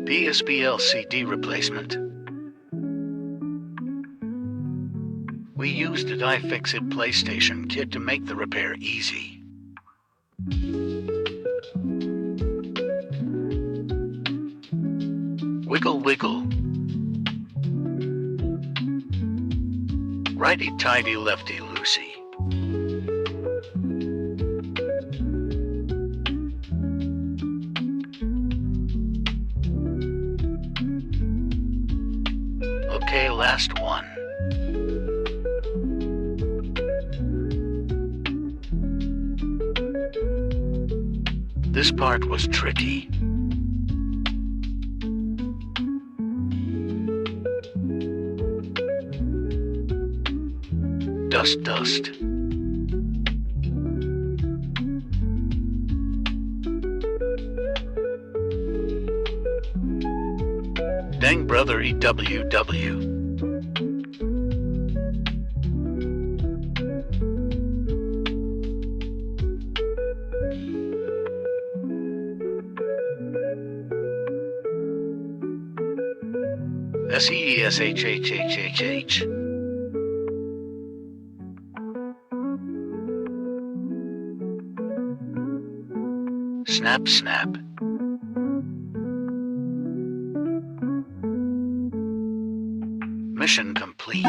PSP LCD Replacement. We used a iFixit PlayStation kit to make the repair easy. Wiggle wiggle. Righty-tighty, lefty-loosey. Okay, last one. This part was tricky. Dust, dust. Dang brother EWW. SEESHHHHH. Snap, snap. Mission complete.